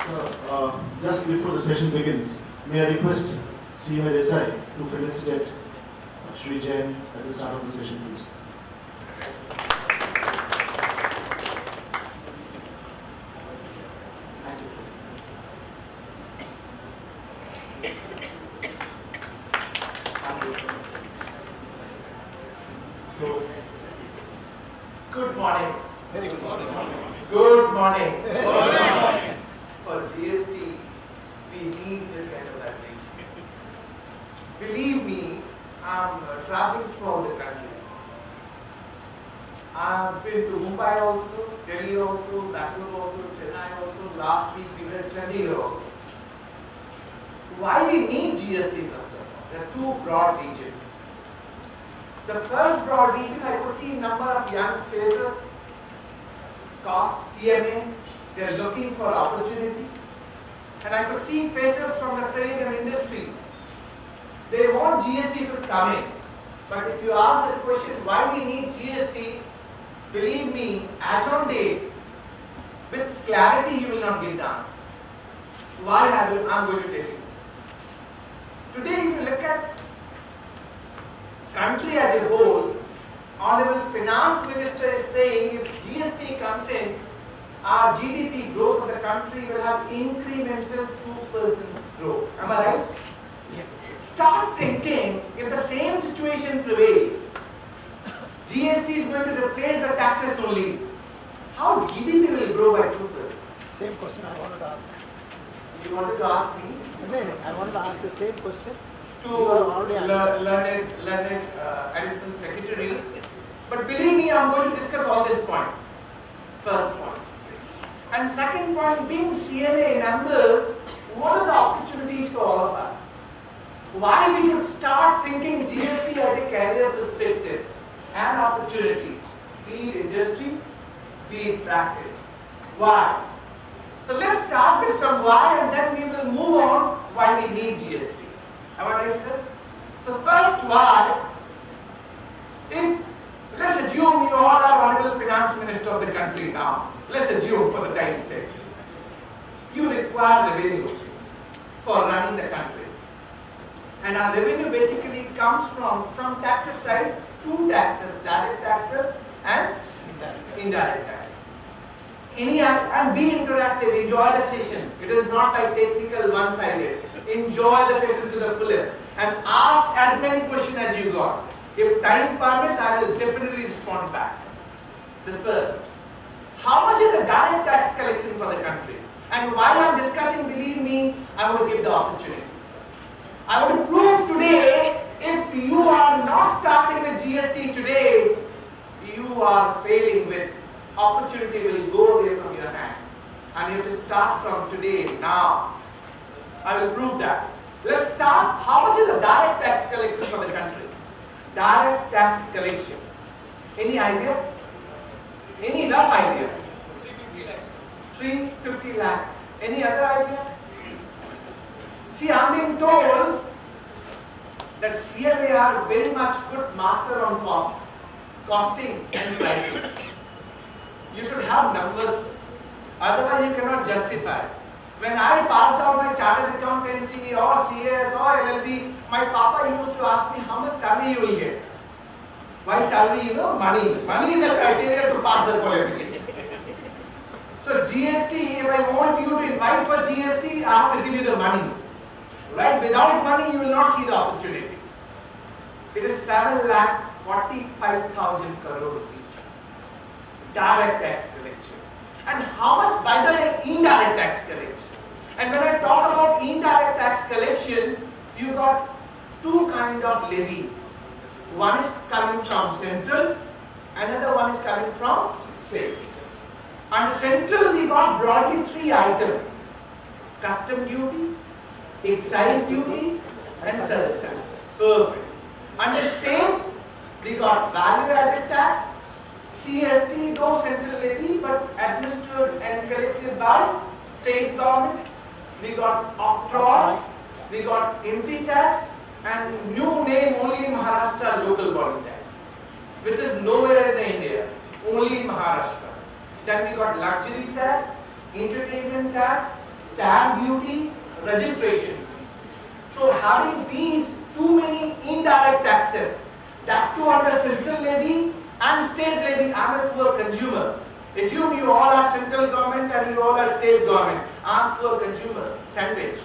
So, just before the session begins, may I request CMA Desai to felicitate Shri Jain at the start of the session, please. Thank you, sir. Thank you. So, good morning. Very good morning. Good morning. Good morning. For GST, we need this kind of attention. Believe me, I'm traveling throughout the country. I've been to Mumbai also, Delhi also, Bangalore also, Chennai also. Last week we were at Chandigarh also. Why we need GST first of all? There are two broad regions. The first broad region, I could see number of young faces, cost CMA, they are looking for opportunity. And I could see faces from the trade and industry. They want GST to come in. But if you ask this question, why we need GST, believe me, as on date, with clarity you will not get the answer. Why I'm going to tell you. Today if you look at country as a whole, Honorable Finance Minister is saying if GST comes in, our GDP growth of the country will have incremental 2% growth. Am I right? Yes. Start thinking if the same situation prevails, GST is going to replace the taxes only. How GDP will grow by 2%? Same question I wanted to ask. You wanted to ask me? I wanted to ask the same question. To You are already answered. learned Additional Secretary. But believe me, I am going to discuss all this point. First point. And second point, being CMA members, what are the opportunities for all of us? Why we should start thinking GST as a career perspective and opportunities, be it industry, be it practice. Why? So let's start with some why and then we will move on why we need GST. Am I right, sir? So first why, if let's assume you all are Honorable Finance Minister of the country now. Let's assume for the time's sake. You require revenue for running the country. And our revenue basically comes from taxes side, two taxes, direct taxes and indirect taxes. And be interactive, enjoy the session. It is not like technical one-sided. Enjoy the session to the fullest and ask as many questions as you got. If time permits, I will definitely respond back. The first, how much is the direct tax collection for the country? And while I am discussing, believe me, I will give the opportunity. I will prove today, if you are not starting with GST today, you are failing with opportunity will go away from your hand. And you have to start from today, now. I will prove that. Let's start. How much is the direct tax collection for the country? Direct tax collection. Any idea? Any rough idea? 350 lakh. Any other idea? See, I am being told that CMA are very much good master on costing and pricing. You should have numbers, otherwise you cannot justify. When I passed out my chartered accountancy or CS or LLB, my papa used to ask me how much salary you will get. Why salary? Money. Money is the criteria to pass the qualification. So GST, if I want you to invite for GST, I have to give you the money. Right? Without money, you will not see the opportunity. It is 7,45,000 crore each. Direct tax collection. And how much, by the way, indirect tax collection. And when I talk about indirect tax collection, you got two kind of levy. One is coming from central, another one is coming from state. Under central, we got broadly three items: custom duty, excise duty, and sales tax. Perfect. Under state, we got value added tax, CST, though central levy, but administered and collected by state government. We got octroi, we got entry tax, and new name only in Maharashtra, local body tax, which is nowhere in India, only in Maharashtra. Then we got luxury tax, entertainment tax, stamp duty, registration fees. So having these too many indirect taxes, that too under central levy and state levy, I'm a poor consumer. Assume you all are central government and you all are state government. I'm poor consumer, sandwich.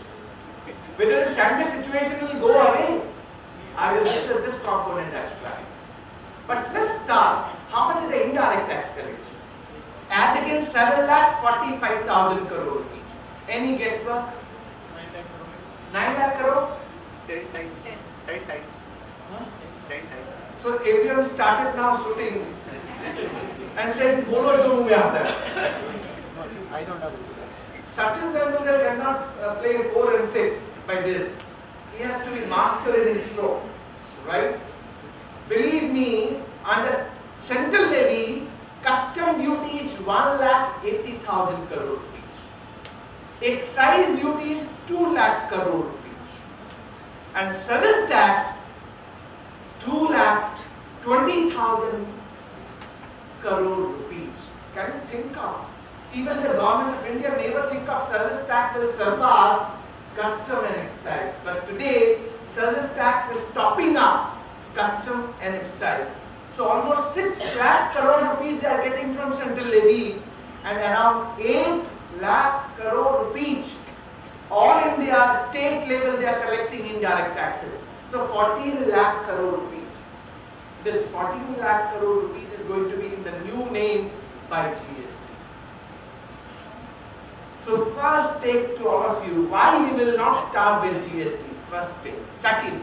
Whether the sandwich situation will go away, I will consider this component as flying. But let's start. How much is the indirect tax collection? As against 7,45,000 crore rupees. Any guesswork? 9 lakh crore? 10 times. 10 times. Huh? 10 times. So everyone started now shooting and saying, "Bolo jo muh mein aata hai." No, see, I don't agree with that. Sachin Tendulkar cannot play 4 and 6 by this. He has to be master in his stroke, right? Believe me, under central levy, custom duty is 1,80,000 crore rupees. Excise duty is 2 lakh crore rupees. And service tax, 2,20,000 crore rupees. Can you think of? Even the government of India never think of service tax will surpass custom and excise. But today, service tax is topping up custom and excise. So almost 6 lakh crore rupees they are getting from central levy and around 8 lakh crore rupees all India state level they are collecting indirect taxes. So 14 lakh crore rupees. This 14 lakh crore rupees is going to be in the new name by GST. So first take to all of you, why we will not start with GST? First take. Second,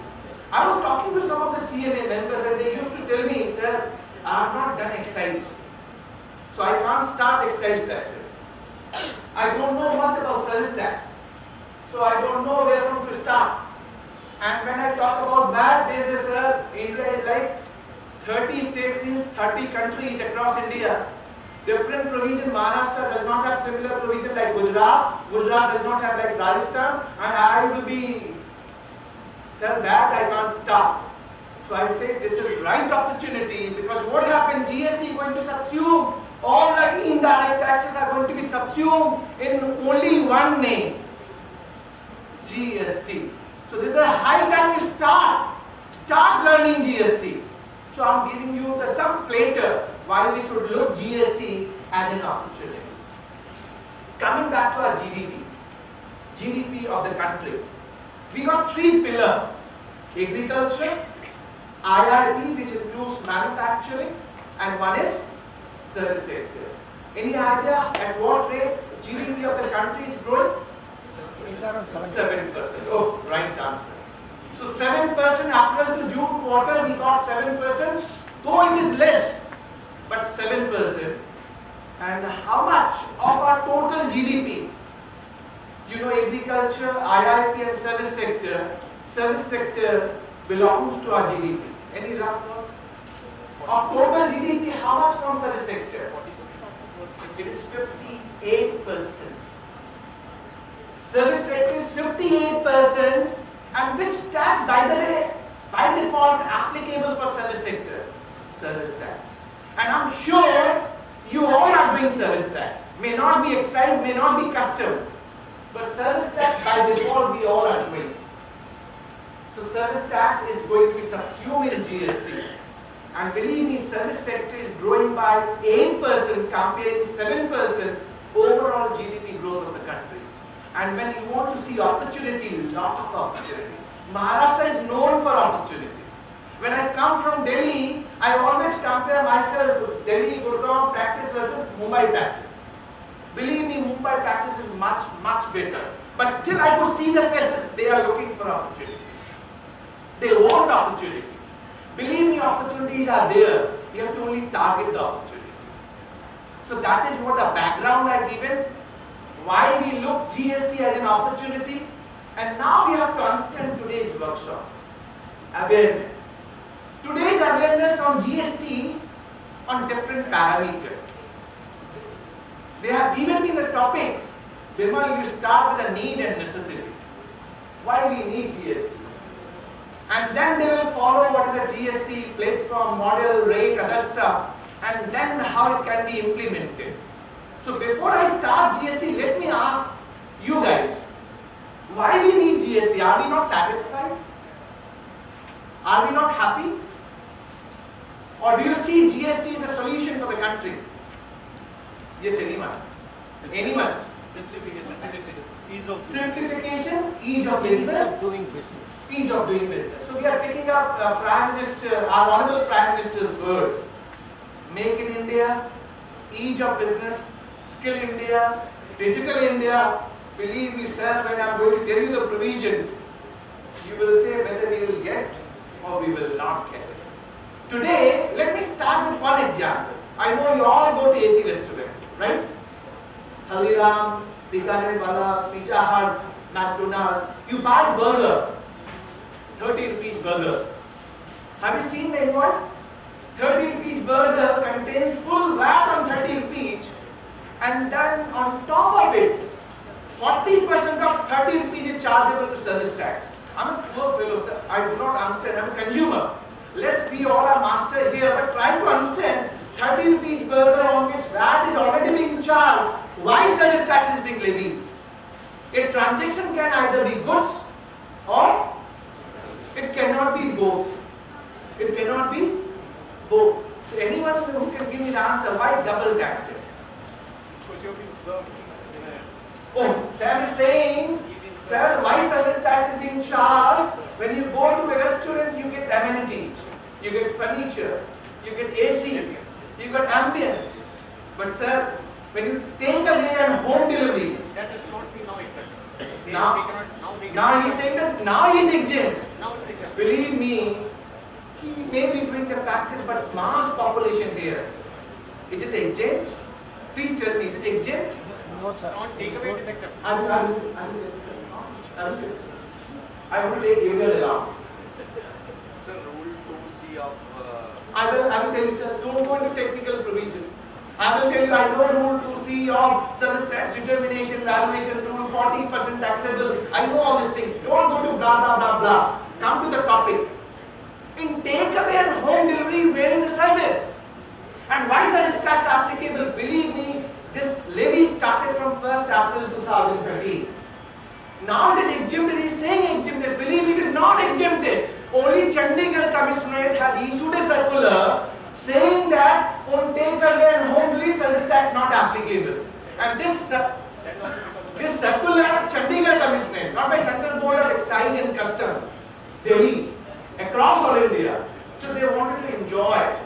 I was talking to some of the CNA members and they used to tell me, sir, I have not done excise. So I can't start excise practice. I don't know much about service tax. So I don't know where from to start. And when I talk about VAT, they say, sir, India is like 30 states means 30 countries across India. Different provision. Maharashtra does not have similar provision like Gujarat. Gujarat does not have like Rajasthan. And I will be, sir, that I can't start. So I say this is right opportunity because what happened? GST is going to subsume all the indirect taxes are going to be subsumed in only one name, GST. So this is a high time you start learning GST. So I'm giving you some platter why we should look GST as an opportunity. Coming back to our GDP of the country. We got 3 pillars: agriculture, IIP which includes manufacturing, and one is service sector. Any idea at what rate GDP of the country is growing? It's around 7%. Oh, right answer. So 7% April to June quarter we got 7%, though it is less, but 7%. And how much of our total GDP? You know, agriculture, IIP and service sector belongs to our GDP. Any rough number? Of total GDP, how much from service sector? It is 58%. Service sector is 58%, and which tax, by the way, by default applicable for service sector? Service tax. And I'm sure you all are doing service tax. May not be excise, may not be custom, but service tax by default we all are doing. So service tax is going to be subsumed in GST. And believe me, service sector is growing by 8% comparing 7% overall GDP growth of the country. And when you want to see opportunity, lot of opportunity. Maharashtra is known for opportunity. When I come from Delhi, I always compare myself with Delhi, Gurgaon practice versus Mumbai practice. Believe me, Mumbai practice is much better. But still I could see the faces, they are looking for opportunity. They want opportunity. Believe me, opportunities are there. You have to only target the opportunity. So that is what the background I given. Why we look GST as an opportunity. And now we have to understand today's workshop. Awareness. Today's awareness on GST on different parameters. They have given me the topic. Bimal, you start with a need and necessity. Why we need GST. And then they will follow what is the GST, platform, model, rate, other stuff. And then how it can be implemented. So before I start GST, let me ask you guys. Are we not satisfied? Are we not happy? Or do you see GST as the solution for the country? Yes, anyone? Anyone? Simplification. Simplification, ease of business. Doing business. Ease of doing business. So we are picking up Prime Minister, our Honorable Prime Minister's word. Make in India, ease of business, skill India, digital India. Believe me, sir, when I am going to tell you the provision, you will say whether we will get or we will not get. Today, let me start with one example. I know you all go to AC restaurant, right? Haldiram, Bikaner Wala, Pizza Hut, McDonald's. You buy burger, 30 rupees burger. Have you seen the invoice? 30 rupees burger contains full VAT on 30 rupees, and then on top of it, 40% of 30 rupees is chargeable to service tax. I'm a poor fellow, sir. I do not understand. I'm a consumer. Let's be all our master here, but try to understand 30 rupees burger on which VAT is already being charged. Why service tax is being levied? A transaction can either be goods or it cannot be both. It cannot be both. So anyone who can give me the answer, why double taxes? Because you're being served in a... Oh, Sam is saying, sir, why service tax is being charged? When you go to a restaurant, you get amenities, you get furniture, you get AC, you get ambience. But sir, when you take away a home delivery, That is not being now accepted. now he's saying that now he is exempt. Now it's exempt. Believe me, he may be doing the practice, but mass population here. Is it exempt? Please tell me, is it exempt? No, sir. Not take away, it is accepted. I will take legal along. Sir, Rule 2C of... I will tell you, sir, don't go into technical provision. I will tell you, I know Rule 2C of service tax determination, valuation rule, 40% taxable. I know all these things. Don't go to blah, blah, blah, blah. Come to the topic. In takeaway and home delivery, where is the service? And why service tax applicable? Believe me, this levy started from 1st April 2013. Now it is exempted, he is saying exempted. Believe me, it is not exempted. Only Chandigarh Commissionerate has issued a circular saying that on takeaway and home delivery service tax not applicable. And this circular Chandigarh Commissionerate, not by Central Board of Excise and Custom, Delhi, across all India. So they wanted to enjoy.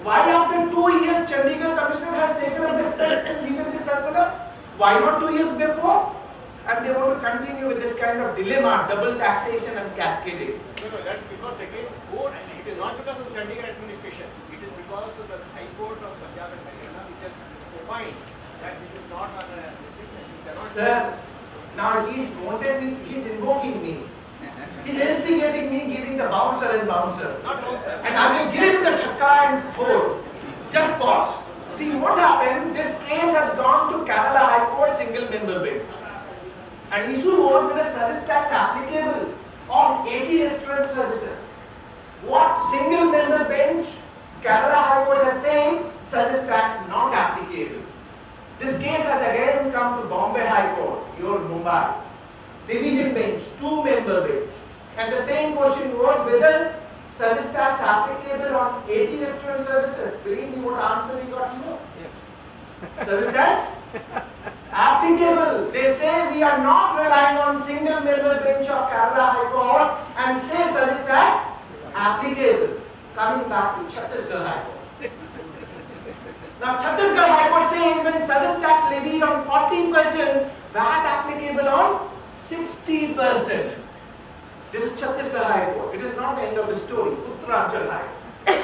Why after 2 years Chandigarh Commissioner has taken up this steps and given this circular? Why not 2 years before? And they want to continue with this kind of dilemma, double taxation and cascading. No, that's because again, court, it is not because of the Chandigarh administration, it is because of the High Court of Punjab and Haryana which has opined that this is not on a restriction. You cannot... Sir, now he's wanted me, he's invoking me. He's instigating me, giving the bouncer and bouncer. Not wrong, sir. And I will give him the chakka and four. Just pause. See what happened, this case has gone to Kerala High Court single member bench. And issue was with a service tax applicable on AC restaurant services. What single member bench? Kerala High Court has said service tax not applicable. This case has again come to Bombay High Court, your Mumbai. Division bench, 2-member bench. And the same question was whether service tax applicable on AC restaurant services. Believe me, what answer we got here? Yes. Service tax? Applicable. They say we are not relying on single member bench of Kerala High Court and say service tax applicable. Coming back to Chhattisgarh High Court. Now Chhattisgarh High Court saying when service tax levied on 40%, VAT applicable on 60%. This is Chhattisgarh High Court. It is not the end of the story. Uttaranchal High Court.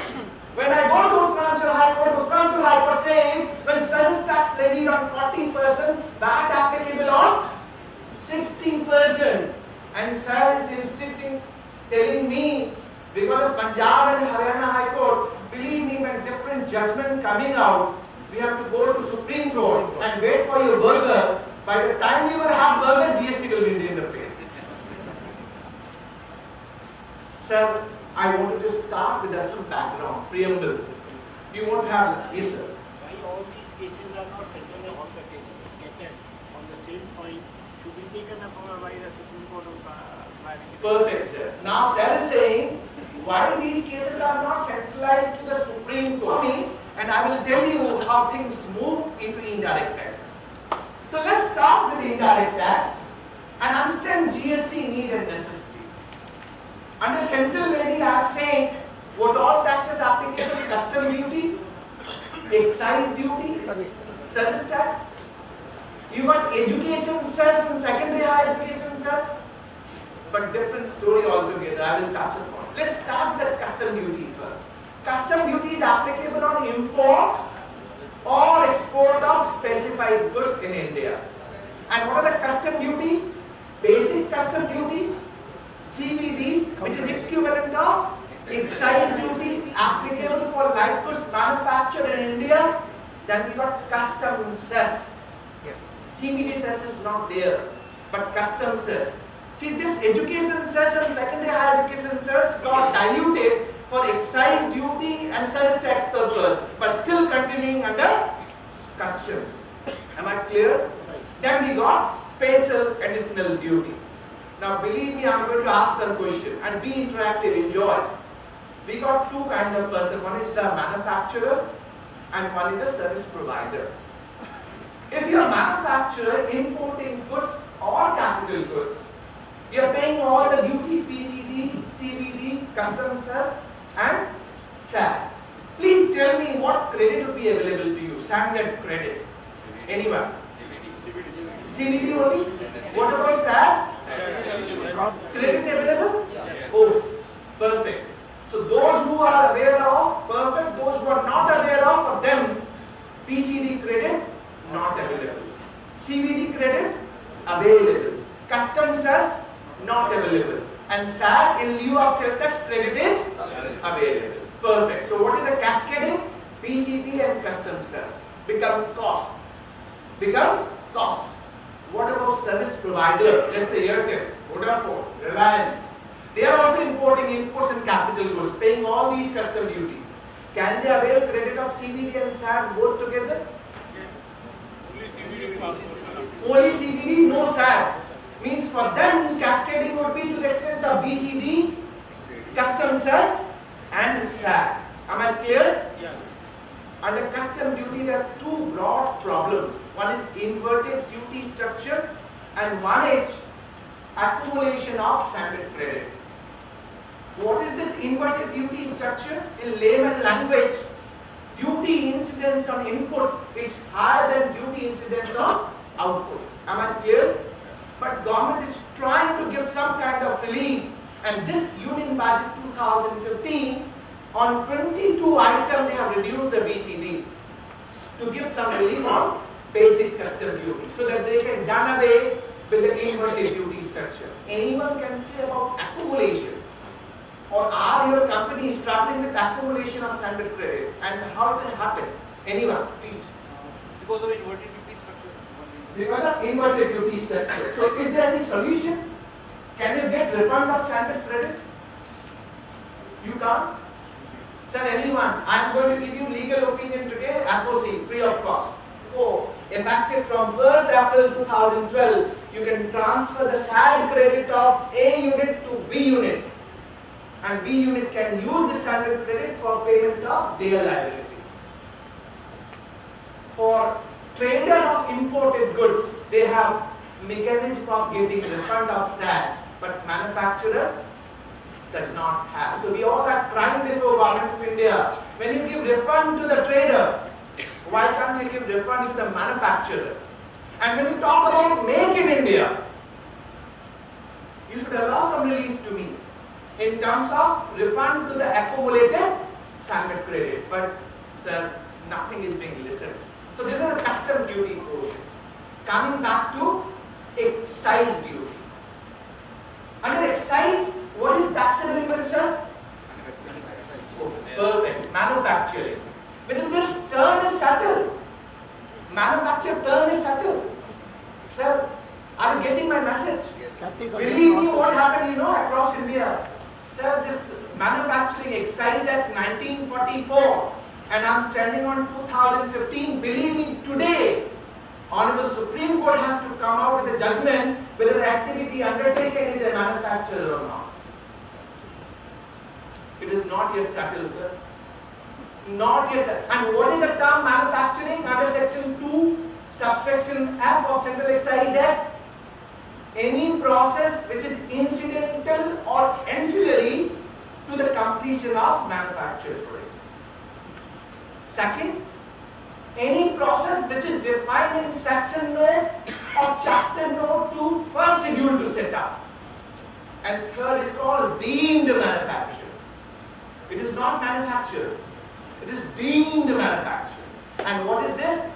When I go to Uttaranchal High Court says when service tax levied on 40%, VAT applicable on 60%. And sir is instructing, telling me, because of Punjab and Haryana High Court, believe me, when different judgment coming out, we have to go to Supreme Court and wait for your burger. By the time you will have burger, GST will be in the place. Sir, I wanted to start with that some background, preamble. You want to have, yes sir. Why all these cases are not settled and all the cases scattered on the same point should be taken up by the Supreme Court of Perfect, sir. Now, sir is saying why these cases are not centralized to the Supreme Court, and I will tell you how things move into indirect taxes. So let's start with indirect tax and understand GST need and necessity. Under central levy, I am saying what all taxes are applicable: custom duty, excise duty, service tax. You got education cess and secondary higher education cess, but different story altogether. I will touch upon. Let's start with the custom duty first. Custom duty is applicable on import or export of specified goods in India. And what are the custom duty? Basic custom duty, CVD, which is equivalent of excise duty applicable for light goods manufactured in India. Then we got custom cess. Yes. CVD cess is not there, but custom cess. See, this education cess and secondary higher education cess got diluted for excise duty and sales tax purpose, but still continuing under customs. Am I clear? Then we got special additional duty. Now believe me, I am going to ask some question and be interactive, enjoy. We got two kind of person. One is the manufacturer and one is the service provider. If you are a manufacturer importing goods or capital goods, you are paying all the duty, PCD, CVD, customs cess and SAT. Please tell me what credit will be available to you, standard credit. Anyone? CVD only? What about SAT? Credit available? Oh, perfect. So those who are aware of, perfect. Those who are not aware of, for them, PCD credit, not available. CVD credit, available. Customs cess, not available. And SAT in lieu of sales tax credit is available. Perfect. So what is the cascading? PCD and customs cess become cost. Becomes cost. What about service provider? Let's say Airtel, Vodafone, Reliance. They are also importing imports and capital goods, paying all these custom duty. Can they avail credit of CVD and SAT both together? Only CVD, no SAT. Means for them, cascading would be to the extent of BCD, customs cess and SAT. Am I clear? Yeah. Under custom duty, there are two broad problems. One is inverted duty structure and one is accumulation of standard credit. What is this inverted duty structure? In layman language, duty incidence on input is higher than duty incidence on output. Am I clear? But government is trying to give some kind of relief, and this Union Budget 2015, on 22 items they have reduced the BCD to give some relief on basic custom duty, so that they can done away with the inverted duty structure. Anyone can say about accumulation, or are your company struggling with accumulation of standard credit, and how it will happen? Anyone, please. Because of inverted duty structure. Because of inverted duty structure. So is there any solution? Can you get refund of standard credit? You can't? Sir, anyone? I am going to give you legal opinion today, FOC, free of cost. Oh, effective from 1st April 2012, you can transfer the SAT credit of A unit to B unit. And B unit can use the standard credit for payment of their liability. For trader of imported goods, they have mechanism of getting refund of SAT, but manufacturer does not have. So we all are trying before Government of India. When you give refund to the trader, why can't you give refund to the manufacturer? And when you talk about make in India, you should allow some relief to me in terms of refund to the accumulated standard credit. But sir, nothing is being listened. So this is a custom duty portion. Coming back to excise duty. Under excise, what is taxable income, sir? Oh, perfect. Manufacturing. But this term is subtle. Manufacture term is subtle. Sir, are you getting my message? Believe me, what happened, across India. Sir, this Manufacturing Excise Act 1944, and I'm standing on 2015. Believe me, today, Honorable Supreme Court has to come out with a judgment whether the activity undertaken is a manufacturing manufacturer or not? It is not yet settled, sir. Not yet settled. And what is the term manufacturing under section 2, subsection F of Central Excise Act? Any process which is incidental or ancillary to the completion of manufactured products. Second, any process which is defined in section note or chapter note to first schedule to set up. And third is called deemed manufacture. It is not manufactured. It is deemed manufacture. And what is this?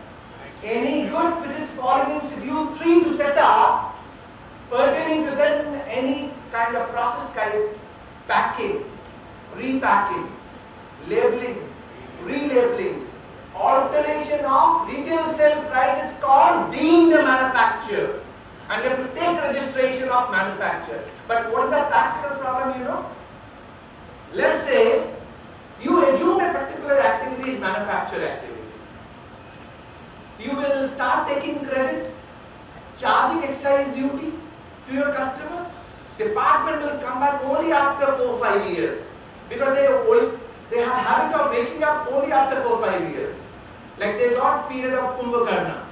Any goods which is falling in schedule 3 to set up, pertaining to then any kind of process type, packing, repacking, labeling, relabeling, alteration of retail sale price is called deemed manufacture. And you have to take registration of manufacture. But what is the practical problem, you know? Let's say you assume a particular activity is manufacture activity. You will start taking credit, charging excise duty to your customer. Department will come back only after 4-5 years because they have habit of waking up only after 4-5 years. Like they got period of Kumbhakarna.